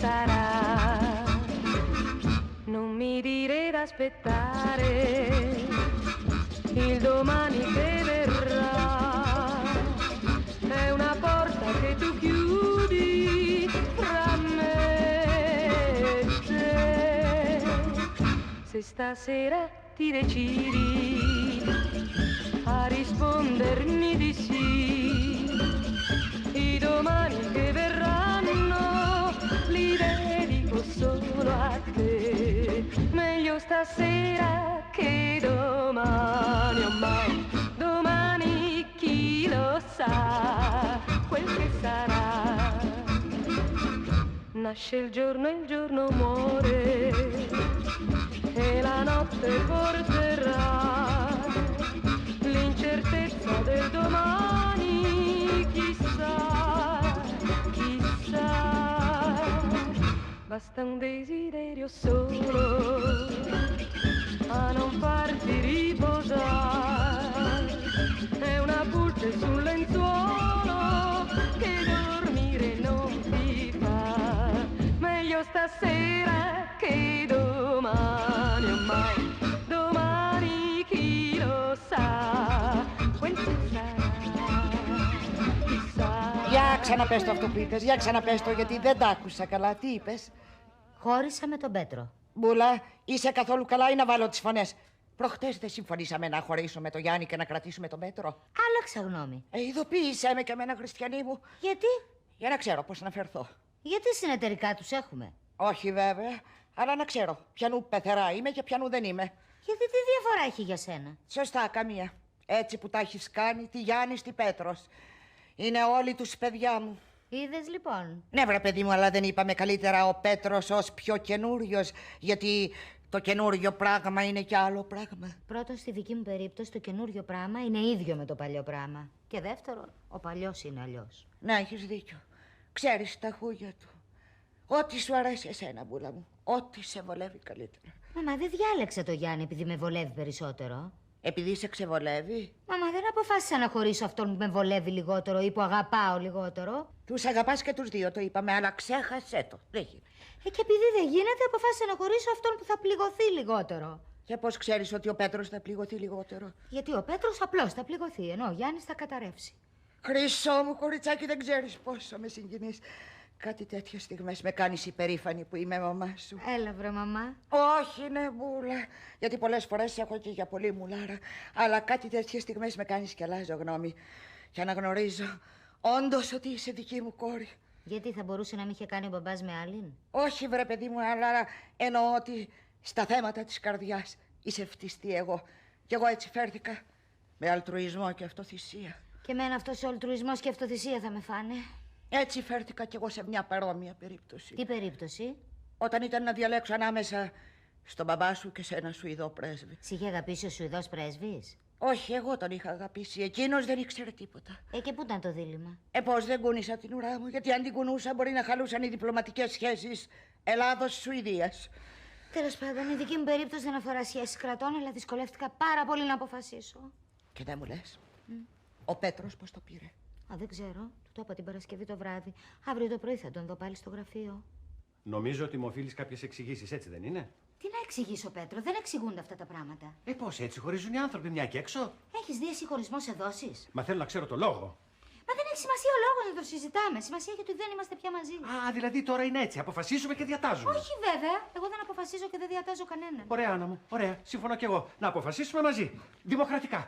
sarà. Non mi dire d'aspettare il domani che verrà. È una porta che tu chiudi fra me e te. Se stasera ti decidi a rispondermi di sì, i domani che verranno li dedico solo a te. Meglio stasera che domani, oh mai, domani chi lo sa quel che sarà. Nasce il giorno e il giorno muore e la notte porterà l'incertezza del domani, chissà, chissà. Basta un desiderio solo a non farti riposare. È una pulce sul lenzuolo che dormire non ti fa. Meglio stasera che domani, oh mai, domani chi lo sa quel che sarà, chissà. Για ξαναπες το αυτό που είπες, για ξαναπες το, γιατί δεν τ' άκουσα καλά. Τι είπες? Χώρισα με τον Πέτρο. Μπούλα, είσαι καθόλου καλά ή να βάλω τις φωνές? Προχτές δεν συμφωνήσαμε να χωρίσω με τον Γιάννη και να κρατήσουμε τον Πέτρο? Άλλαξα γνώμη. Ειδοποίησέ με και εμένα, Χριστιανή μου. Γιατί? Για να ξέρω πώς να φερθώ. Γιατί συνεταιρικά τους έχουμε. Όχι βέβαια, αλλά να ξέρω ποιανού πεθερά είμαι και ποιανού δεν είμαι. Γιατί τι διαφορά έχει για σένα? Σωστά, καμία. Έτσι που τα έχεις κάνει, τι Γιάννης, τι Πέτρος. Είναι όλοι τους παιδιά μου. Είδες λοιπόν. Ναι, βρε παιδί μου, αλλά δεν είπαμε καλύτερα ο Πέτρος ως πιο καινούριος, γιατί το καινούριο πράγμα είναι κι άλλο πράγμα. Πρώτον, στη δική μου περίπτωση, το καινούριο πράγμα είναι ίδιο με το παλιό πράγμα. Και δεύτερον, ο παλιός είναι αλλιώς. Ναι, έχεις δίκιο. Ξέρεις τα χούγια του. Ό,τι σου αρέσει εσένα, Μπούλα μου. Ό,τι σε βολεύει καλύτερα. Μαμά, δεν διάλεξα το Γιάννη επειδή με βολεύει περισσότερο. Επειδή σε ξεβολεύει. Μαμά, δεν αποφάσισα να χωρίσω αυτόν που με βολεύει λιγότερο ή που αγαπάω λιγότερο. Τους αγαπάς και τους δύο, το είπαμε, αλλά ξέχασέ το. Δεν γίνεται. Και επειδή δεν γίνεται, αποφάσισα να χωρίσω αυτόν που θα πληγωθεί λιγότερο. Και πώς ξέρεις ότι ο Πέτρος θα πληγωθεί λιγότερο? Γιατί ο Πέτρος απλώς θα πληγωθεί, ενώ ο Γιάννης θα καταρρεύσει. Χρυσό μου κοριτσάκι, δεν ξέρεις πόσο με συγκινείς. Κάτι τέτοιες στιγμές με κάνεις υπερήφανη που είμαι μαμά σου. Έλα βρε μαμά. Όχι, ναι, Μπούλα. Γιατί πολλές φορές έχω και για πολύ μουλάρα. Αλλά κάτι τέτοιες στιγμές με κάνεις και αλλάζω γνώμη. Και αναγνωρίζω όντως ότι είσαι δική μου κόρη. Γιατί θα μπορούσε να μην είχε κάνει ο μπαμπάς με άλλην? Όχι, βρε παιδί μου, αλλά εννοώ ότι στα θέματα της καρδιάς είσαι φτιστή εγώ. Κι εγώ έτσι φέρθηκα. Με αλτρουισμό και αυτοθυσία. Και εμένα αυτός ο αλτρουισμός και αυτοθυσία θα με φάνε. Έτσι φέρθηκα κι εγώ σε μια παρόμοια περίπτωση. Τι περίπτωση? Όταν ήταν να διαλέξω ανάμεσα στον μπαμπά σου και σε ένα Σουηδό πρέσβη. Σ' είχε αγαπήσει ο Σουηδός πρέσβης? Όχι, εγώ τον είχα αγαπήσει. Εκείνος δεν ήξερε τίποτα. Και πού ήταν το δίλημμα? Πώς δεν κούνησα την ουρά μου, γιατί αν την κουνούσα μπορεί να χαλούσαν οι διπλωματικές σχέσεις Ελλάδος-Σουηδίας. Τέλος πάντων, η δική μου περίπτωση δεν αφορά σχέσεις κρατών, αλλά δυσκολεύτηκα πάρα πολύ να αποφασίσω. Και δεν μου λες, ο Πέτρος πώς το πήρε? Δεν ξέρω. Του το είπα την Παρασκευή το βράδυ. Αύριο το πρωί θα τον δω πάλι στο γραφείο. Νομίζω ότι μου οφείλεις κάποιες εξηγήσεις, έτσι δεν είναι? Τι να εξηγήσω, Πέτρο, δεν εξηγούνται αυτά τα πράγματα. Πώς έτσι, χωρίζουν οι άνθρωποι μια και έξω? Έχεις δει εσύ χωρισμό σε δόσεις? Μα θέλω να ξέρω το λόγο. Μα δεν έχει σημασία ο λόγος να το συζητάμε. Σημασία έχει ότι δεν είμαστε πια μαζί. Α, δηλαδή τώρα είναι έτσι. Αποφασίζουμε και διατάζουμε. Όχι βέβαια. Εγώ δεν αποφασίζω και δεν διατάζω κανέναν. Ωραία, Άννα μου. Ωραία. Συμφωνώ κι εγώ. Να αποφασίσουμε μαζί. Δημοκρατικά.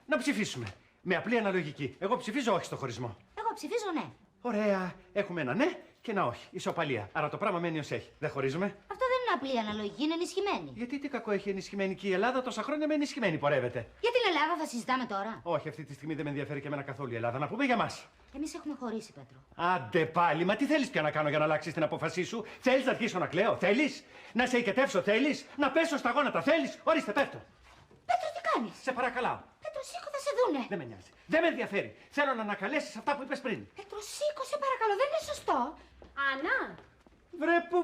Να ψηφίσουμε. Με απλή αναλογική. Εγώ ψηφίζω όχι στο χωρισμό. Εγώ ψηφίζω ναι. Ωραία. Έχουμε ένα ναι και ένα όχι. Ισοπαλία. Άρα το πράγμα μένει ως έχει. Δεν χωρίζουμε. Αυτό δεν είναι απλή αναλογική, είναι ενισχυμένη. Γιατί τι κακό έχει ενισχυμένη και η Ελλάδα τόσα χρόνια με ενισχυμένη πορεύεται. Για την Ελλάδα θα συζητάμε τώρα? Όχι, αυτή τη στιγμή δεν με ενδιαφέρει και εμένα καθόλου η Ελλάδα. Να πούμε για μας. Εμείς έχουμε χωρίσει, Πέτρο. Άντε πάλι, μα τι θέλεις πια να κάνω για να αλλάξεις την απόφασή σου? Θέλεις να αρχίσω να κλαίω? Θέλεις να σε οικετεύσω? Θέλεις να πέσω στα γόνατα? Θέλεις? Ορίστε, πέφτω. Πέτρο, τι κάνεις? Σε παρακαλάω. Πέτρο, σήκω, θα σε δούνε. Δεν με νοιάζει. Δεν με ενδιαφέρει. Θέλω να ανακαλέσεις αυτά που είπες πριν. Πέτρο, σήκω, σε παρακαλώ, δεν είναι σωστό. Άννα! Βρε, πού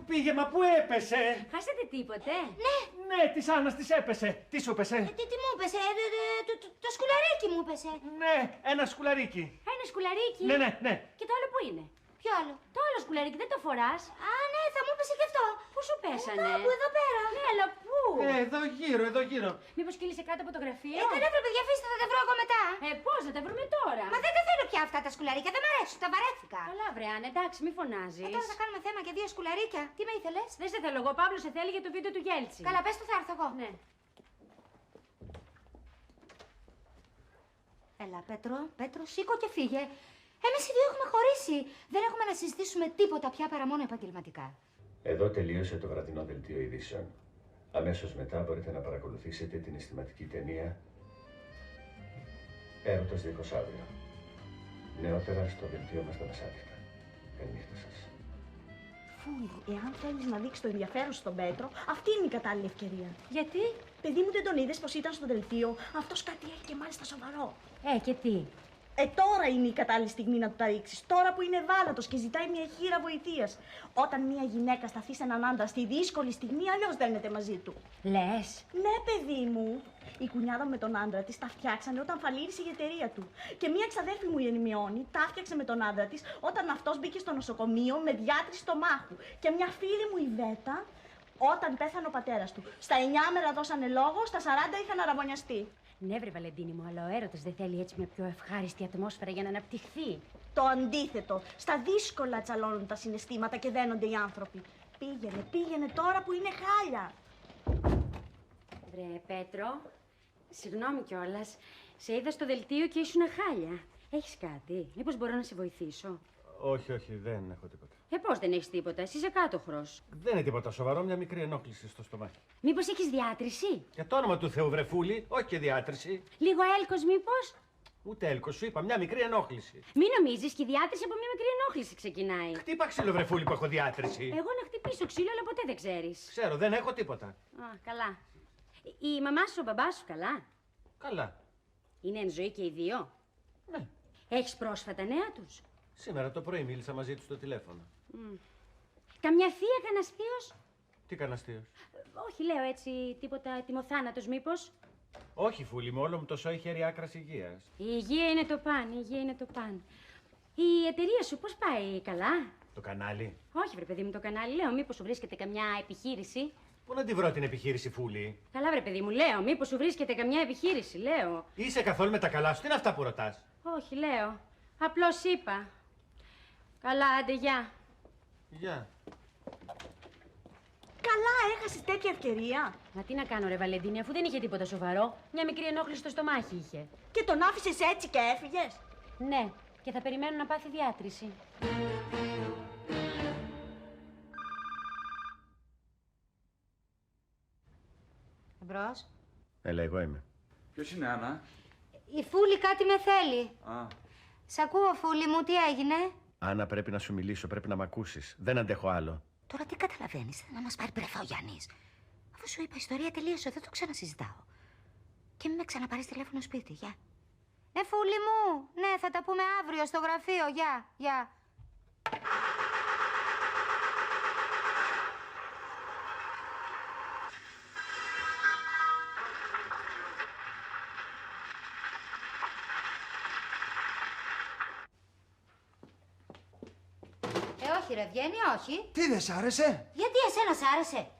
πήγε, μα πού έπεσε? Χάσατε τίποτε? Ναι, της Άννας της έπεσε. Τι σου έπεσε? Τι μου έπεσε? Το σκουλαρίκι μου έπεσε. Ναι, ένα σκουλαρίκι. Ένα σκουλαρίκι. Ναι. Και το άλλο που είναι? Ποιο άλλο? Το άλλο σκουλαρίκι δεν το φοράς. Α, ναι, θα μου έπεσε και αυτό. Πού σου πέσανε? Κάπου εδώ πέρα. Ναι, αλλά πού? Εδώ γύρω, εδώ γύρω. Μήπως κύλησε κάτω από το γραφείο? Δεν έπρεπε, παιδιά, αφήστε, θα τα βρω εγώ μετά. Πώς να τα βρούμε τώρα? Μα δεν τα θέλω πια αυτά τα σκουλαρίκια, δεν μ' αρέσουν, τα βαρέθηκα. Καλά, βρε Άννα, εντάξει, μη φωνάζεις. Τώρα θα κάνουμε θέμα και 2 σκουλαρίκια. Τι με ήθελες? Δεν σε θέλω εγώ, Παύλο σε θέλει για το βίντεο του Γέλτσι. Καλά, πες το, θα έρθω εγώ. Ναι. Έλα, Πέτρο, σήκω και φύγε. Εμείς οι δύο έχουμε χωρίσει. Δεν έχουμε να συζητήσουμε τίποτα πια παρά μόνο επαγγελματικά. Εδώ τελείωσε το βραδινό δελτίο ειδήσεων. Αμέσως μετά μπορείτε να παρακολουθήσετε την αισθηματική ταινία Έρωτας δίχως αύριο. Νεότερα στο δελτίο μας τα μεσάνυχτα. Καληνύχτα σας. Φούλη, εάν θέλεις να δείξεις το ενδιαφέρον στον Πέτρο, αυτή είναι η κατάλληλη ευκαιρία. Γιατί? Παιδί μου, δεν τον είδες πως ήταν στο δελτίο? Αυτός κάτι έχει και μάλιστα σοβαρό. Και τι? Τώρα είναι η κατάλληλη στιγμή να του τα ρίξεις. Τώρα που είναι ευάλωτος και ζητάει μια χείρα βοηθείας. Όταν μια γυναίκα σταθεί σε έναν άντρα στη δύσκολη στιγμή, αλλιώς δένεται μαζί του. Λες? Ναι, παιδί μου. Η κουνιάδα με τον άντρα της τα φτιάξανε όταν φαλήρισε η εταιρεία του. Και μια ξαδέρφη μου, η Ερημιώνη, τα φτιάξε με τον άντρα της όταν αυτός μπήκε στο νοσοκομείο με διάτρηση στομάχου. Και μια φίλη μου, η Βέτα, όταν πέθανε ο πατέρας του. Στα 9 μέρα δώσανε λόγο, στα 40 είχαν αραβωνιαστεί. Ναι, βρε Βαλεντίνη μου, αλλά ο έρωτας δεν θέλει έτσι μια πιο ευχάριστη ατμόσφαιρα για να αναπτυχθεί. Το αντίθετο. Στα δύσκολα τσαλώνουν τα συναισθήματα και δένονται οι άνθρωποι. Πήγαινε τώρα που είναι χάλια. Βρε Πέτρο, συγγνώμη κιόλας. Σε είδα στο δελτίο και ήσουν χάλια. Έχεις κάτι? Μήπως μπορώ να σε βοηθήσω? Όχι, δεν έχω τίποτα. Πώς δεν έχεις τίποτα? Εσύ είσαι κάτοχρος. Δεν είναι τίποτα σοβαρό, μια μικρή ενόχληση στο στομάχι. Μήπως έχεις διάτρηση? Για το όνομα του Θεού, βρεφούλη, όχι και διάτρηση. Λίγο έλκος μήπως? Ούτε έλκος, σου είπα, μια μικρή ενόχληση. Μην νομίζεις, και η διάτρηση από μια μικρή ενόχληση ξεκινάει. Χτύπα ξύλο, βρεφούλη, που έχω διάτρηση. Εγώ να χτυπήσω ξύλο, αλλά ποτέ δεν ξέρεις. Ξέρω, δεν έχω τίποτα. Καλά. Η μαμά σου, ο μπαμπάς σου, καλά? Καλά. Είναι εν ζωή και οι δύο? Ναι. Έχεις πρόσφατα νέα τους? Σήμερα το πρωί μίλησα μαζί του στο τηλέφωνο. Καμιά θεία, κανένας θείος? Τι κάνα αστείος? Όχι, λέω έτσι, τίποτα ετοιμοθάνατος μήπως? Όχι, φούλη μου, όλο μου το σώει χέρι άκρας υγείας. Η υγεία είναι το παν, η υγεία είναι το παν. Η εταιρεία σου πώς πάει, καλά? Το κανάλι. Όχι, βρε παιδί μου, το κανάλι. Λέω, μήπως σου βρίσκεται καμιά επιχείρηση? Πού να τη βρω την επιχείρηση, φούλη? Καλά, βρε παιδί μου, λέω, μήπως σου βρίσκεται καμιά επιχείρηση, λέω. Είσαι καθόλου με τα καλά σου, τι είναι αυτά που ρωτάς? Όχι, λέω. Απλώς είπα. Καλά, άντε, γεια. Γεια. Καλά, έχασες τέτοια ευκαιρία. Μα τι να κάνω, ρε Βαλεντίνη, αφού δεν είχε τίποτα σοβαρό. Μια μικρή ενόχληση στο στομάχι είχε. Και τον άφησες έτσι και έφυγες. Ναι, και θα περιμένω να πάθει διάτρηση. Εμπρός. Έλα, εγώ είμαι. Ποιος είναι, Άννα? Η Φούλη κάτι με θέλει. Α, Σ' ακούω, Φούλη μου, τι έγινε? Άννα, πρέπει να σου μιλήσω, πρέπει να μ' ακούσεις. Δεν αντέχω άλλο. Τώρα τι καταλαβαίνεις, να μας πάρει πρεφά ο Γιάννης. Αφού σου είπα, η ιστορία τελείωσε, δεν το ξανασυζητάω. Και μην με ξαναπάρεις τηλέφωνο σπίτι, γεια. Φούλη μου, ναι, θα τα πούμε αύριο στο γραφείο, γεια. Όχι ρε, βγαίνει, όχι. τι δεν σ' άρεσε? Γιατί εσένα σ' άρεσε?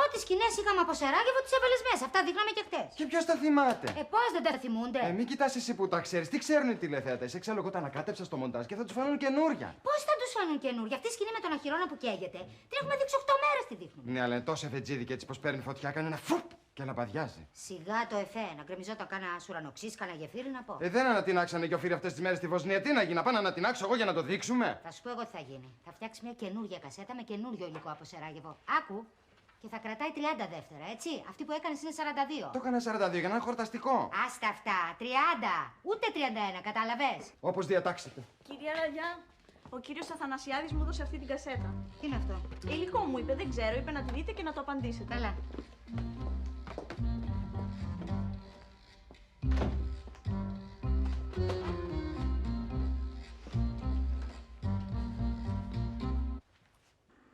Ό,τι σκηνές είχαμε από Σεράγεβο τις έβαλες μέσα. Αυτά δείχναμε και χτες. Και ποιος τα θυμάται? Πώς δεν τα θυμούνται? Μην κοιτάς εσύ που τα ξέρεις. Τι ξέρουν οι τηλεθεατές? Εξάλλου εγώ τα ανακάτεψα στο μοντάζ και θα τους φανούν καινούρια. Πώς θα τους φανούν καινούργια? Αυτή η σκηνή με τον αχυρώνα που καίγεται. Την έχουμε δείξει 8 μέρες τη δείχνουμε. Ναι, αλλά είναι τόσο εφετζίδικη έτσι πως παίρνει φωτιά, κάνει ένα φουπ και λαμπαδιάζει. Σιγά το εφέ, να γκρεμιζόταν κάνα ουρανοξύς, κάνα γεφύρι να πω. Δεν ανατινάξανε και οφείλει αυτές τις μέρες στη Βοσνία. Τι να γίνει, να πάω να ανατινάξω εγώ για να το δείξουμε? Θα σου πω εγώ τι θα γίνει. Θα φτιάξει μια καινούργια κασέτα με καινούριο υλικό από Σεράγεβο. Άκου. Και θα κρατάει 30 δεύτερα, έτσι. Αυτή που έκανες είναι 42. Το έκανα 42 για να είναι χορταστικό. Άστα αυτά. 30. Ούτε 31, κατάλαβες. Όπως διατάξετε. Κυρία Ραγιά, ο κύριος Αθανασιάδης μου έδωσε αυτή την κασέτα. Τι είναι αυτό? Υλικό μου είπε, δεν ξέρω, είπε να τη δείτε και να το απαντήσετε. Καλά.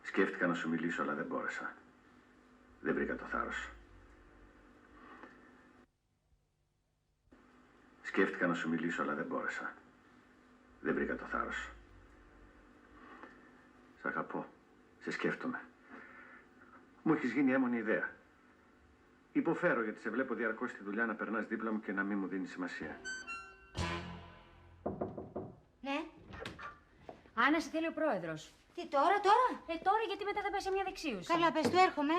Σκέφτηκα να σου μιλήσω, αλλά δεν μπόρεσα. Δεν βρήκα το θάρρος. Σκέφτηκα να σου μιλήσω, αλλά δεν μπόρεσα. Δεν βρήκα το θάρρος. Σ' αγαπώ. Σε σκέφτομαι. Μου έχεις γίνει έμμονη ιδέα. Υποφέρω γιατί σε βλέπω διαρκώς στη δουλειά να περνάς δίπλα μου και να μην μου δίνεις σημασία. Ναι. Άννα, σε θέλει ο πρόεδρος. Τι τώρα? Τώρα γιατί μετά θα πάει σε μια δεξίωση. Καλά, πες του, έρχομαι.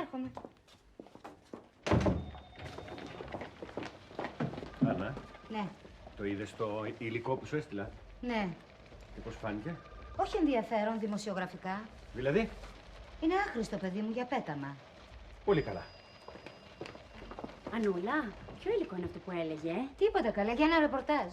Άννα, Ναι, το είδες το υλικό που σου έστειλα? ναι. Και πώς φάνηκε? Όχι ενδιαφέρον δημοσιογραφικά. Δηλαδή? Είναι άχρηστο, παιδί μου, για πέταμα. Πολύ καλά. Ανούλα, ποιο υλικό είναι αυτό που έλεγε? Τίποτα, καλά, για ένα ρεπορτάζ.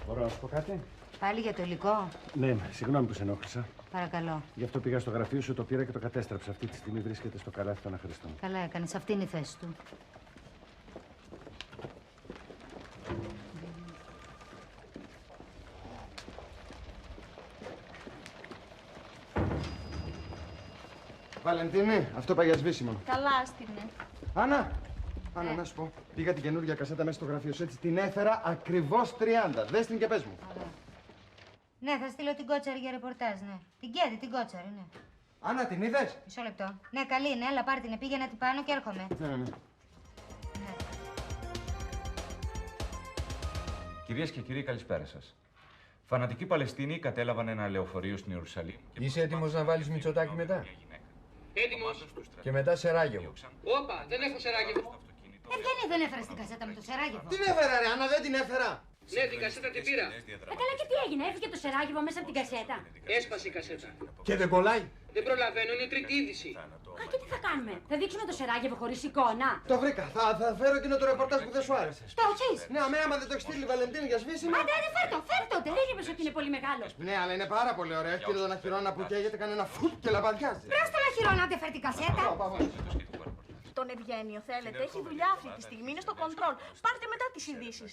Μπορώ να σου πω κάτι? Πάλι για το υλικό. Ναι, συγγνώμη που σε ενόχλησα. Παρακαλώ. Γι' αυτό πήγα στο γραφείο σου, το πήρα και το κατέστρεψα. Αυτή τη στιγμή βρίσκεται στο καλάθι των αχρήστων. Καλά έκανες, αυτή είναι η θέση του. Βαλεντίνη, αυτό πάει για σβήσιμο. Καλά, άστινε. Άννα, να σου πω. Πήγα την καινούργια κασέτα μέσα στο γραφείο σου, έτσι την έφερα ακριβώς 30. Δες την και πες μου. Ωραία. Ναι, θα στείλω την Κότσαρη για ρεπορτάζ, ναι. Την Κέτη, την Κότσαρη, ναι. Άννα, την είδες? Μισό λεπτό. Ναι, καλή είναι, έλα πάρ' την, πήγαινα την πάνω και έρχομαι. Ναι. Κυρίες και κύριοι, καλησπέρα σας. Φανατικοί Παλαιστίνοι κατέλαβαν ένα λεωφορείο στην Ιερουσαλήμ. Είσαι έτοιμος να βάλεις Μητσοτάκη μετά? Έτοιμος. Και μετά Σεράγεβο. Όπα, δεν έχω Σεράγεβο. Ευγένεια, δεν έφερες την κασέτα με το Σεράγεβο. Την έφερα, ρε Άννα, δεν την έφερα. Ναι, την κασέτα την πήρα. Καλά, και τι έγινε, έφυγε το Σεράγεβο μέσα από την κασέτα. Έσπασε η κασέτα. Και δεν κολλάει. Δεν προλαβαίνω, είναι τρίτη είδηση. Α, και τι θα κάνουμε, θα δείξουμε το Σεράγεβο χωρίς εικόνα. Το βρήκα. Θα φέρω εκείνο το ρεπορτάζ που δεν σου άρεσε. Το έχεις? Ναι, άμα δεν το έχει στείλει η Βαλεντίνη για σβήσιμο. Άντε, φέρ' το. Δεν είπες ότι είναι πολύ μεγάλο. Ναι, αλλά είναι πάρα πολύ ωραίο. Έχει και τον αχυρόνα που καίγεται, κάνει ένα φουτ και λαμπαδιάζει. Βρες τον αχυρό να φέρει την κασέτα. Τον Ευγένιο θέλετε, έχει δουλειά αυτή τη στιγμή, είναι στο κοντρόλ. Πάρτε μετά τις ειδήσεις.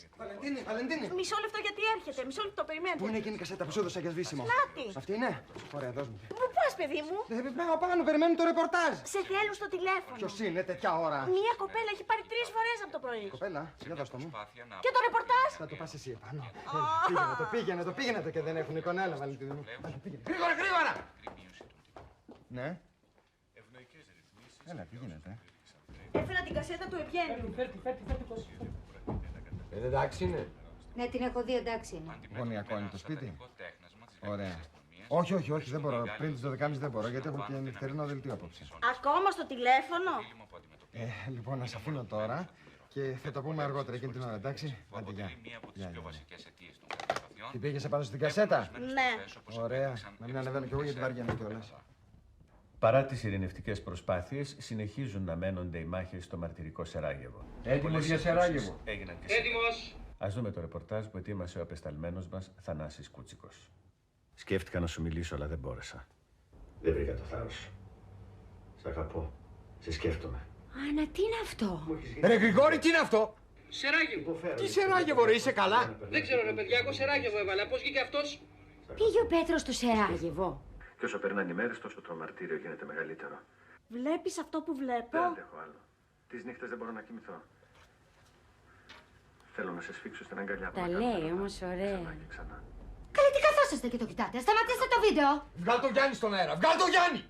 Βαλεντίνη. Μισό λεπτό γιατί έρχεται, μισό λεπτό περιμένετε. Πού είναι εκείνη η κασέτα που σου έδωσα για σβήσιμο? Νάτι. Αυτή είναι. Ωραία, δώσ' μου. Πού πας, παιδί μου? Πάνω, περιμένουν το ρεπορτάζ. Σε θέλουν στο τηλέφωνο. Ποιος είναι τέτοια ώρα? Μία κοπέλα έχει πάρει 3 φορές από το πρωί. Κοπέλα, για δώσ' το μου. Και το ρεπορτάζ. Θα το πας εσύ επάνω. Πήγαινε το και δεν έχουν εικόνα. Έλα, Βαλεντίνη μου. Γρήγορα! Ναι. Έλα, τι γίνεται? Έφερα την κασέτα του Ευγένιου. Εντάξει είναι. Ναι, την έχω δει, εντάξει είναι. Γωνιακό είναι το σπίτι. Ωραία. Όχι, δεν μπορώ. Πριν τις 12.30 δεν μπορώ γιατί έχω και νυχτερινό δελτίο απόψε. Ακόμα στο τηλέφωνο. Λοιπόν, να σε αφήνω τώρα και θα το πούμε αργότερα εκείνη την ώρα, εντάξει? Άντε, γεια. Την πήγες επάνω στην κασέτα? Ναι. Ωραία. Να μην ανεβαίνω κι εγώ γιατί βαριέμαι κιόλας. Παρά τις ειρηνευτικές προσπάθειες, συνεχίζουν να μένονται οι μάχες στο μαρτυρικό Σεράγεβο. Έτοιμος για Σεράγεβο. Έτοιμος. Ας δούμε το ρεπορτάζ που ετοίμασε ο απεσταλμένος μας Θανάσης Κούτσικος. Σκέφτηκα να σου μιλήσω, αλλά δεν μπόρεσα. Δεν βρήκα το θάρρος. Σ' αγαπώ. Σε σκέφτομαι. Άννα, τι είναι αυτό? Ρε Γρηγόρη, τι είναι αυτό? Σεράγεβο. Τι Σεράγεβο, ρε, είσαι καλά? Δεν ξέρω, ρε παιδιά, εγώ Σεράγεβο έβαλα. Πώς βγήκε αυτός? Πήγε ο Πέτρος στο Σεράγεβο. Και όσο περνάνε οι μέρες, τόσο το μαρτύριο γίνεται μεγαλύτερο. Βλέπεις αυτό που βλέπω? Δεν αντέχω άλλο. Τις νύχτες δεν μπορώ να κοιμηθώ. Θέλω να σε σφίξω στην αγκαλιά μου. Τα λέει όμως ωραία. Ξανά και ξανά. Καλή, τι καθόσαστε και το κοιτάτε. Σταματήστε το βίντεο. Βγάλ' το Γιάννη στον αέρα, βγάλ' το Γιάννη!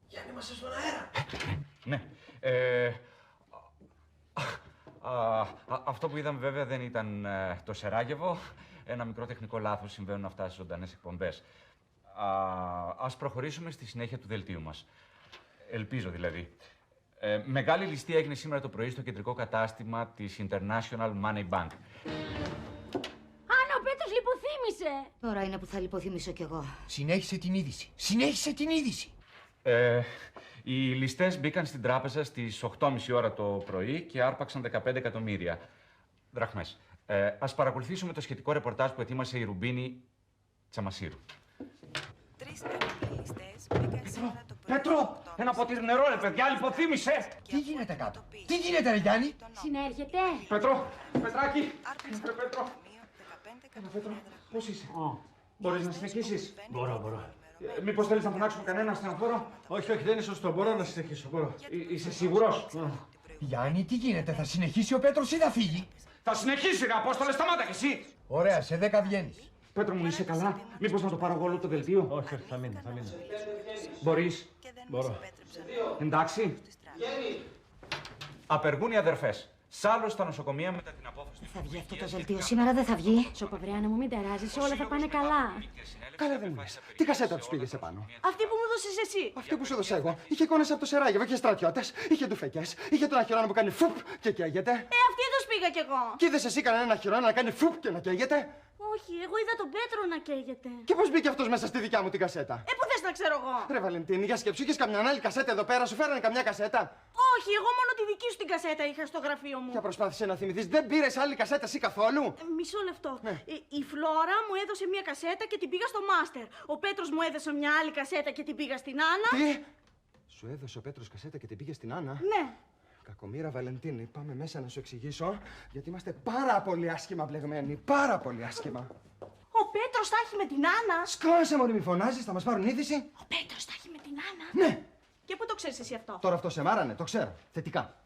Γιάννη, είμαστε στον αέρα. Ναι. Αυτό που είδαμε βέβαια δεν ήταν το Σεράγεβο. Ένα μικρό τεχνικό λάθος, συμβαίνουν αυτά στις ζωντανές εκπομπές. Ας προχωρήσουμε στη συνέχεια του δελτίου μας. Ελπίζω δηλαδή. Μεγάλη ληστεία έγινε σήμερα το πρωί στο κεντρικό κατάστημα της International Money Bank. Άννα, ο Πέτρος λιποθύμησε. Τώρα είναι που θα λιποθυμίσω κι εγώ. Συνέχισε την είδηση. Οι ληστές μπήκαν στην τράπεζα στις 8.30 ώρα το πρωί και άρπαξαν 15 εκατομμύρια δραχμές. Ας παρακολουθήσουμε το σχετικό ρεπορτάζ που ετοίμασε η Ρουμπίνη Τσαμασίρου. Πέτρο! Ένα ποτήρι νερό, ρε παιδιά, λιποθύμησε! Τι γίνεται κάτω? Τι γίνεται, ρε Γιάννη? Συνέρχεται. Πέτρο! Πετράκι! Ρε Πέτρο! Έλα, Πέτρο, πώς είσαι? Μπορείς να συνεχίσεις? Μπορώ. Μήπως θέλεις να φωνάξουμε κανένα στενοφόρο? Όχι, δεν είναι σωστό. Μπορώ να συνεχίσω. Μπορώ. Είσαι σίγουρος? Γιάννη, τι γίνεται, θα συνεχίσει ο Πέτρος ή θα φύγει? Θα συνεχίσει, ρε Απόστολε, σταμάτα κι εσύ! Ωραία, σε 10 βγαίνεις. Πέτρο μου, είσαι καλά? Μήπως να το πάρω εγώ όλο το δελτίο? Όχι, θα μείνω. Μπορείς? Μπορώ. Εντάξει. Απεργούν οι αδερφές. Σάλλος στα νοσοκομεία μετά την απόφαση. Δεν θα βγει αυτό το δελτίο σήμερα, δεν θα βγει. Σοπαβριάνα μου, μην ταράζεις, όλα θα πάνε καλά. Καλά δεν λες. Τι κασέτα τους πήγες επάνω? Αυτή που μου δώσεις εσύ. Αυτή που σου έδωσα εγώ. Είχε εικόνες από το Σεράγεβο, είχε στρατιώτες, είχε ντουφεκιές, είχε τον αχυρώνα που κάνει φουπ και καίγεται. Αυτή εδώ πήγα κι εγώ. Και είδες εσύ κανέναν αχυρώνα να κάνει φουπ και να καίγεται? Όχι, εγώ είδα τον Πέτρο να καίγεται. Και πώς μπήκε αυτός μέσα στη δικιά μου την κασέτα? Πού θες να ξέρω εγώ? Ρε Βαλεντίνη, για σκέψου, είχες καμιά άλλη κασέτα εδώ πέρα, σου φέρανε καμιά κασέτα? Όχι, εγώ μόνο τη δική σου την κασέτα είχα στο γραφείο μου. Για προσπάθησε να θυμηθείς, δεν πήρες άλλη κασέτα εσύ καθόλου? Μισό λεπτό. Η Φλόρα μου έδωσε μια κασέτα και την πήγα στο μάστερ. Ο Πέτρος μου έδωσε μια άλλη κασέτα και την πήγα στην Άννα. Τι? Σου έδωσε ο Πέτρος κασέτα και την πήγε στην Άννα? Ναι. Κακομοίρα Βαλεντίνη, πάμε μέσα να σου εξηγήσω, γιατί είμαστε πάρα πολύ άσχημα μπλεγμένοι. Πάρα πολύ άσχημα. Ο Πέτρος θα έχει με την Άννα. Σκάσε μωρή, μη φωνάζεις, θα μας πάρουν είδηση. Ο Πέτρος θα έχει με την Άννα. Ναι. Και πού το ξέρεις εσύ αυτό? Τώρα αυτό σε μάρανε, το ξέρω. Θετικά.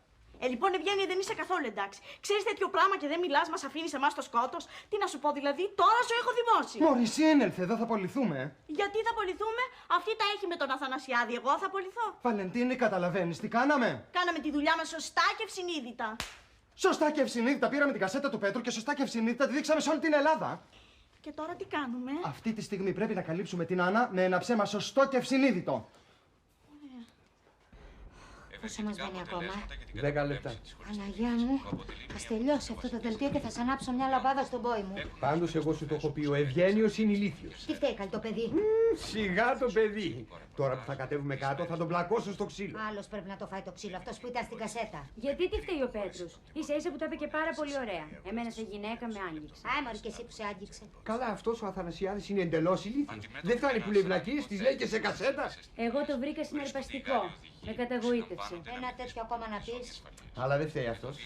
Λοιπόν, Ευγένεια, δεν είσαι καθόλου εντάξει. Ξέρεις τέτοιο πράγμα και δεν μιλάς, μας αφήνεις εμάς στο σκότος. Τι να σου πω, δηλαδή, τώρα σου έχω δημώσει. Μωρή, σύνελθε, εδώ θα απολυθούμε. Γιατί θα απολυθούμε? Αυτή τα έχει με τον Αθανασιάδη, εγώ θα απολυθώ. Βαλεντίνη, καταλαβαίνεις τι κάναμε? Κάναμε τη δουλειά μας σωστά και ευσυνείδητα. Σωστά και ευσυνείδητα πήραμε την κασέτα του Πέτρου και σωστά και ευσυνείδητα τη δείξαμε σε όλη την Ελλάδα. Και τώρα τι κάνουμε? Αυτή τη στιγμή πρέπει να καλύψουμε την Άννα με ένα ψέμα σωστό και ευσυνείδητο. Πόσο μας μένει ακόμα? 10 λεπτά. Παναγιά μου, θα τελειώσει αυτό το δελτίο και θα σ' ανάψω μια λαμπάδα στον πόη μου. Πάντως εγώ σου το έχω πει, ο Ευγένιος είναι ηλίθιος. Τι φταίει καλή το παιδί? Σιγά το παιδί. Τώρα που θα κατέβουμε κάτω θα τον πλακώσω στο ξύλο. Άλλος πρέπει να το φάει το ξύλο, αυτός που ήταν στην κασέτα. Γιατί τι φταίει ο Πέτρος? Ίσα-ίσα που τα είπε και πάρα πολύ ωραία. Εμένα σε γυναίκα με άγγιξε. Άι μωρή και εσύ που σε άγγιξε. Καλά, αυτός ο Αθανασιάδης είναι εντελώς ηλίθιος. Δεν φτάνει που λέει βλακίες, τις λέει και σε κασέτα. Εγώ το βρήκα συναρπαστικό. Με καταγοήτευσε. Ένα τέτοιο ακόμα να πεις? Αλλά δεν φταίει αυτός.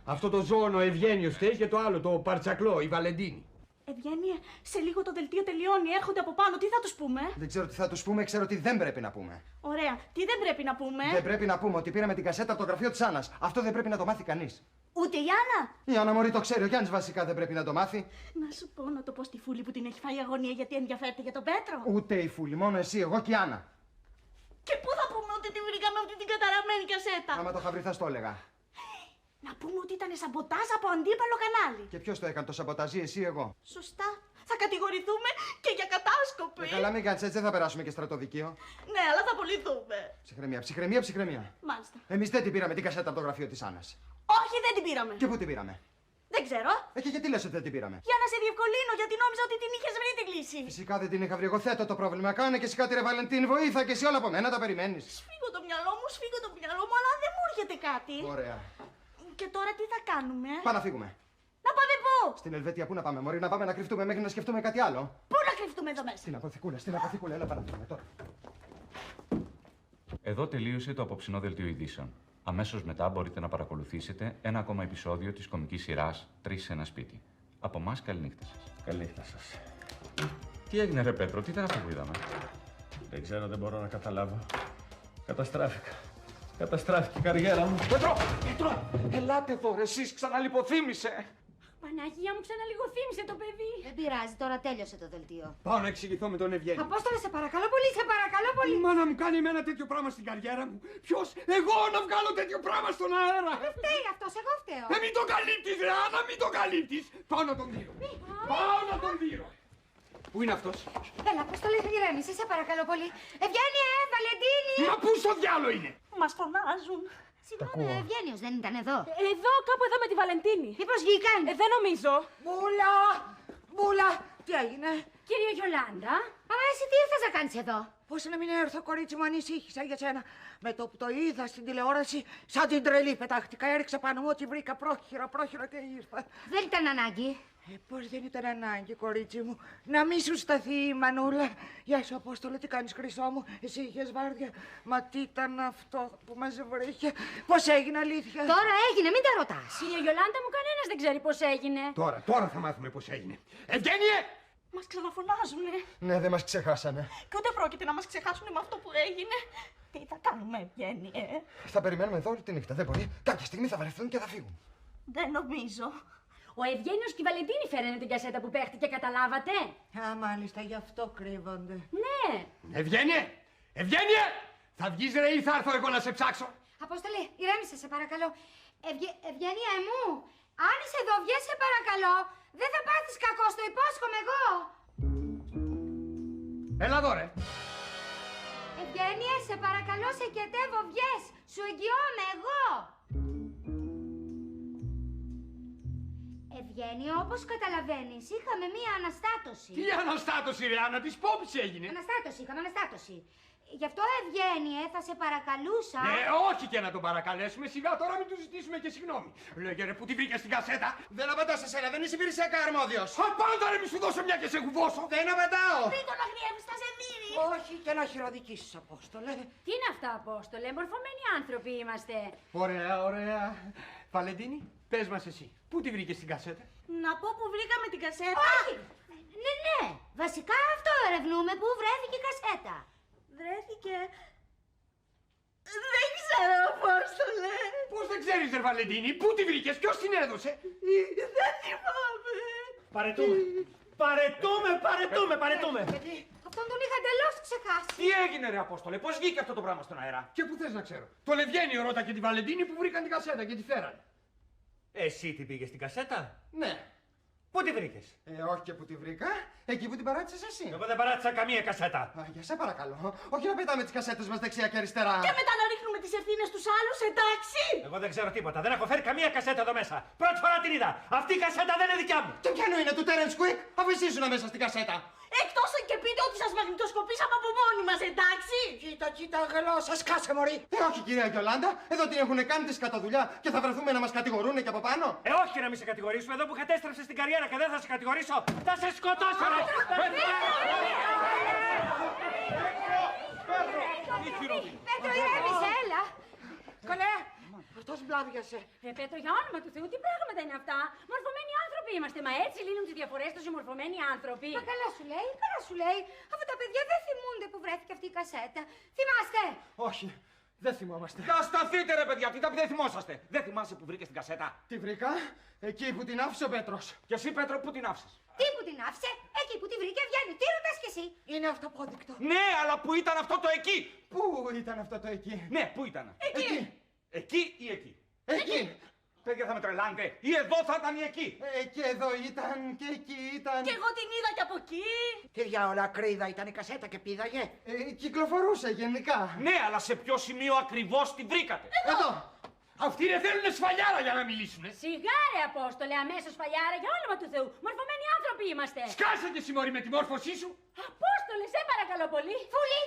Αυτό το ζώο ο Ευγένιος φταίει και το άλλο, το παρτσακλό, η Βαλεντίνη. Ευγένεια, σε λίγο το δελτίο τελειώνει. Έρχονται από πάνω. Τι θα τους πούμε? Δεν ξέρω τι θα τους πούμε, ξέρω τι δεν πρέπει να πούμε. Ωραία. Τι δεν πρέπει να πούμε? Δεν πρέπει να πούμε ότι πήραμε την κασέτα από το γραφείο της Άννας. Αυτό δεν πρέπει να το μάθει κανείς. Ούτε η Άννα. Η Άννα μωρή το ξέρει, ο Γιάννης βασικά δεν πρέπει να το μάθει. Να σου πω να το πω στη Φούλη που την έχει φάει αγωνία γιατί ενδιαφέρεται για τον Πέτρο. Ούτε η Φούλη, μόνο εσύ, εγώ και η Άννα. Και πού θα πούμε ότι τη βρήκαμε αυτή την καταραμένη κασέτα? Άμα το είχα βρει θα στο έλεγα. Να πούμε ότι ήταν σαμποτάζ από αντίπαλο κανάλι. Και ποιος το έκανε το σαμποταζί, εσύ ή εγώ? Σωστά. Θα κατηγορηθούμε και για κατάσκοπη. Καλά, μην κάνεις έτσι, δεν θα περάσουμε και στρατοδικείο. Ναι, αλλά θα απολυθούμε. Ψυχραιμία. Μάλιστα. Εμείς δεν την πήραμε την κασέτα από το γραφείο της Άννας. Όχι, δεν την πήραμε. Και πού την πήραμε? Δεν ξέρω. Και γιατί λες ότι δεν την πήραμε? Για να σε διευκολύνω, γιατί νόμιζα ότι την είχες βρει την κλίση. Φυσικά δεν την είχα βρει. Εγώ θέτω το πρόβλημα. Κάνε και εσύ κάτι, ρε Βαλεντίνη, βοήθα και εσύ όλα από μένα τα περιμένεις. Σφίγγω το μυαλό μου, αλλά δεν μου έρχεται κάτι. Ωραία. Και τώρα τι θα κάνουμε? Πάμε να φύγουμε. Να πάμε πού? Στην Ελβετία, πού να πάμε, Μωρή, να πάμε να κρυφτούμε μέχρι να σκεφτούμε κάτι άλλο. Πού να κρυφτούμε εδώ μέσα? Στην αποθηκούλα, έλα πάμε να φύγουμε τώρα. Εδώ τελείωσε το απόψινό δελτίο ειδήσεων. Αμέσως μετά μπορείτε να παρακολουθήσετε ένα ακόμα επεισόδιο της κομικής σειράς 3 σε ένα σπίτι. Από εμάς, καληνύχτα σας. Καληνύχτα σας. Τι έγινε, ρε Πέτρο, τι ήταν αυτό που είδαμε? Δεν ξέρω, δεν μπορώ να καταλάβω. Καταστράφηκα. Καταστράφηκε η καριέρα μου. Πέτρο! Ελάτε εδώ, εσείς ξαναλιποθύμησε. Παναγία μου, ξαναλιγοθύμησε το παιδί. Δεν πειράζει, τώρα τέλειωσε το δελτίο. Πάω να εξηγηθώ με τον Ευγένιο. Απόστολε, σε παρακαλώ πολύ, σε παρακαλώ πολύ. Μα να μου κάνει εμένα τέτοιο πράγμα στην καριέρα μου. Ποιος? Εγώ να βγάλω τέτοιο πράγμα στον αέρα. Δεν φταίει αυτός, εγώ φταίω. Μην το καλύπτεις, ρε Άννα, μην το καλύπτεις. Πάω να τον δείρω. Πάω να τον δείρω. Πού είναι αυτός? Έλα, Απόστολε, ηρέμησε, σε παρακαλώ πολύ. Ευγένεια, Βαλεντίνη. Μα πού στο διάλο είναι? Μας φωνάζουν. Συγγνώμη, ο Ευγένιος δεν ήταν εδώ? Εδώ, κάπου εδώ με τη Βαλεντίνη. Μήπως βγήκαν? Δεν νομίζω. Μπούλα! Τι έγινε? Κύριε Γιολάντα. Αλλά εσύ τι ήρθες να κάνεις εδώ? Πώς να μην έρθω, κορίτσι μου, ανησύχησα για σένα. Με το που το είδα στην τηλεόραση, σαν την τρελή πετάχτηκα. Έριξα πάνω μου ό,τι βρήκα πρόχειρα και ήρθα. Δεν ήταν ανάγκη. Πώς δεν ήταν ανάγκη, κορίτσι μου. Να μη σου σταθεί η Μανούλα. Γεια σου, Απόστολε, τι κάνεις, χρυσό μου. Εσύ είχες βάρδια. Μα τι ήταν αυτό που μας βρήκε. Πώς έγινε, αλήθεια. Τώρα έγινε, μην τα ρωτάς. Κύριε Γιολάντα μου, κανένας δεν ξέρει πώς έγινε. Τώρα θα μάθουμε πώς έγινε. Ευγένιε! Μας ξαναφωνάζουνε. Ναι, δεν μας ξεχάσανε. Και ούτε πρόκειται να μας ξεχάσουν με αυτό που έγινε. Τι θα κάνουμε, Ευγένιε? Θα περιμένουμε εδώ όλη τη νύχτα. Δεν μπορεί. Κάποια στιγμή θα βαρεθούν και θα φύγουν. Δεν νομίζω. Ο Ευγένιος και η Βαλεντίνη φέρανε την κασέτα που παίχτηκε, καταλάβατε. Α, μάλιστα, γι' αυτό κρύβονται. Ναι. Ευγένιε! Θα βγεις ρε ή θα έρθω εγώ να σε ψάξω? Απόστολε, ηρέμησε, σε παρακαλώ. Ευγένεια μου, αν είσαι εδώ, βγες, σε παρακαλώ. Δεν θα πάθεις κακό, το υπόσχομαι εγώ. Έλα εδώ, ρε. Ευγένεια, σε παρακαλώ, σε κετεύω, βγες. Σου εγγυώμαι εγώ. Ευγένεια, όπως καταλαβαίνεις, είχαμε μία αναστάτωση. Τι αναστάτωση, ρε Άννα, της πόπης έγινε. Είχαμε αναστάτωση. Γι' αυτό, Ευγένειε, θα σε παρακαλούσα. Όχι και να τον παρακαλέσουμε, σιγά τώρα μην του ζητήσουμε και συγγνώμη. Λέγε ρε, που τη βρήκες στην κασέτα. Δεν απαντάω σε σένα, δεν είσαι υπηρεσιακά αρμόδιος. Απάντα ρε, μη σου δώσω μια και σε κουβώσω. Δεν απαντάω. Μην τον αγριεύεις, θα σε δίνει. Όχι και να χειροδικήσεις, Απόστολε. Τι είναι αυτά, Απόστολε, μορφωμένοι άνθρωποι είμαστε. Ωραία. Βαλεντίνη, πες μας εσύ, πού τη βρήκες στην κασέτα? Να πω που βρήκαμε την κασέτα. Όχι. Ναι. Βασικά αυτό ερευνούμε, πού βρέθηκε η κασέτα. Βρέθηκε... Δεν ξέρω, Απόστολε. Πώς δεν ξέρεις, ρε Βαλεντίνη, πού τη βρήκες, ποιος την έδωσε? Δεν θυμάμαι. Παρετούμε. Αυτόν τον είχα εντελώς ξεχάσει. Τι έγινε, ρε Απόστολε, πώς βγήκε αυτό το πράγμα στον αέρα? Και πού θες να ξέρω? Το Ευγένιο ρώτα και τη Βαλεντίνη που βρήκαν την κασέτα και τη φέρανε. Εσύ την πήγες στην κασέτα? Ναι. Πού τη βρήκες? Όχι και που τη βρήκα, εκεί που την παράτησες εσύ. Εγώ δεν παράτησα καμία κασέτα. Για σε παρακαλώ, όχι να πετάμε τις κασέτες μας δεξιά και αριστερά. Και μετά να ρίχνουμε τις ευθύνες στους άλλους, εντάξει. Εγώ δεν ξέρω τίποτα. Δεν έχω φέρει καμία κασέτα εδώ μέσα. Πρώτη φορά την είδα. Αυτή η κασέτα δεν είναι δικιά μου. Και ποιανού είναι του Terence Quick, αφού εσύ ήσουν μέσα στην κασέτα. Εκτός αν και πείτε ότι σας μαγνητοσκοπήσαμε από μόνοι μας, εντάξει. Κοίτα, γλώσσα, σκάσε μωρή. Όχι, κυρία Γιολάντα, εδώ την έχουν κάνει τη σκατοδουλειά και θα βρεθούμε να μας κατηγορούνε και από πάνω. Όχι να μην σε κατηγορήσουμε. Εδώ που κατέστρεψες την καριέρα και δεν θα σε κατηγορήσω, θα σε σκοτώσω, ρε. Πέτρο, ηρέμησε, έλα. Καλέ, αυτός μπλάβιασε. Πέτρο, για όνομα του Θεού, τι πράγματα είναι αυτά. Μορφωμένοι άνθρωποι είμαστε, μα έτσι λύνουν τις διαφορές τους οι μορφωμένοι άνθρωποι. Μα καλά σου λέει. Αφού τα παιδιά δεν θυμούνται που βρέθηκε αυτή η κασέτα. Θυμάστε. Όχι, δεν θυμόμαστε. Να σταθείτε ρε παιδιά, τι δεν θυμόσαστε. Δεν θυμάσαι που βρήκες την κασέτα? Τη βρήκα εκεί που την άφησε ο Πέτρος. Και εσύ Πέτρο, πού την άφησες? Τι που την άφησε, εκεί που τη βρήκε Ευγένη. Τι ρωτάς κι εσύ? Είναι αυτοπόδεικτο. Ναι, αλλά πού ήταν αυτό το εκεί? Πού ήταν αυτό το εκεί? Ναι, πού ήταν? Εκεί. Εκεί ή εκεί? Εκεί. Παιδιά θα με τρελάνετε. Ή εδώ θα ήταν ή εκεί. Και εδώ ήταν και εκεί ήταν. Και εγώ την είδα και από εκεί. Τι διάολα κρύδα ήταν η κασέτα και πήδαγε. Κυκλοφορούσε γενικά. Ναι, αλλά σε ποιο σημείο ακριβώς την βρήκατε? Εδώ. Αυτοί ρε θέλουνε σφαλιάρα για να μιλήσουνε. Σιγά ρε Απόστολε, αμέσως σφαλιάρα, για όνομα του Θεού. Μορφωμένοι άνθρωποι είμαστε. Σκάσε και συμμορή με τη μόρφωσή σου. Απόστολε, σε παρακαλώ πολύ. Φούλη.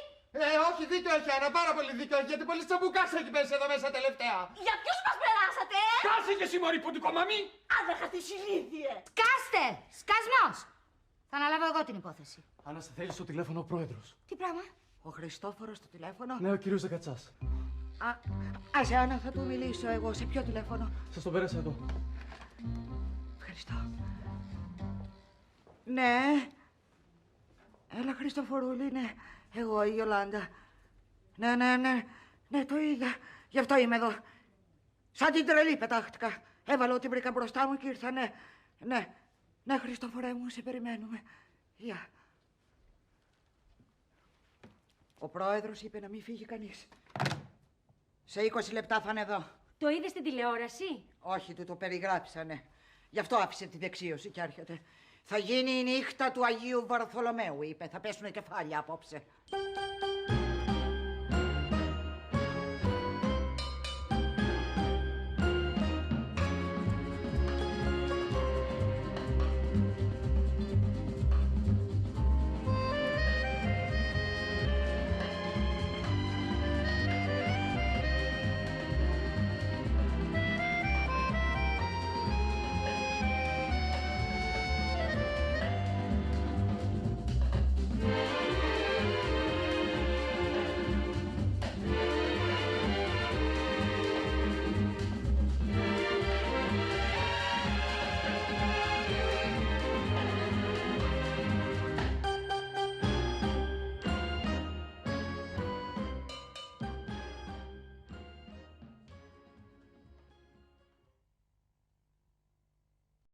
Όχι, δίκιο έχει, Άννα, πάρα πολύ δίκιο έχει, γιατί πολύ τσαμπουκάς έχει πέσει εδώ μέσα τελευταία. Για ποιους μας περάσατε, Σκάσε και συμμορή που του κομμαμί. Άδεχα τη ηλίθιε. Σκάστε. Σκασμός. Θα αναλάβω εγώ την υπόθεση. Άννα, σε θέλει στο τηλέφωνο ο πρόεδρος. Τι πράγμα? Ο Χριστόφορος στο τηλέφωνο. Ναι, ο κύριος Δεκατσάς. Άσε Άννα, θα του μιλήσω εγώ. Σε ποιο τηλέφωνο? Σας το πέρασα εδώ. Ευχαριστώ. Ναι. Έλα Χριστοφορούλη, ναι. Εγώ η Ιολάντα. Ναι, το είδα. Γι' αυτό είμαι εδώ. Σαν την τρελή πετάχτηκα. Έβαλα ό,τι βρήκα μπροστά μου και ήρθα, ναι, Χριστόφορέ μου, σε περιμένουμε. Γεια. Ο πρόεδρος είπε να μην φύγει κανείς. Σε 20 λεπτά θα είναι εδώ. Το είδε στην τηλεόραση? Όχι, του το περιγράψανε. Γι' αυτό άφησε τη δεξίωση και έρχεται. Θα γίνει η νύχτα του Αγίου Βαρθολομαίου, είπε. Θα πέσουνε κεφάλια απόψε.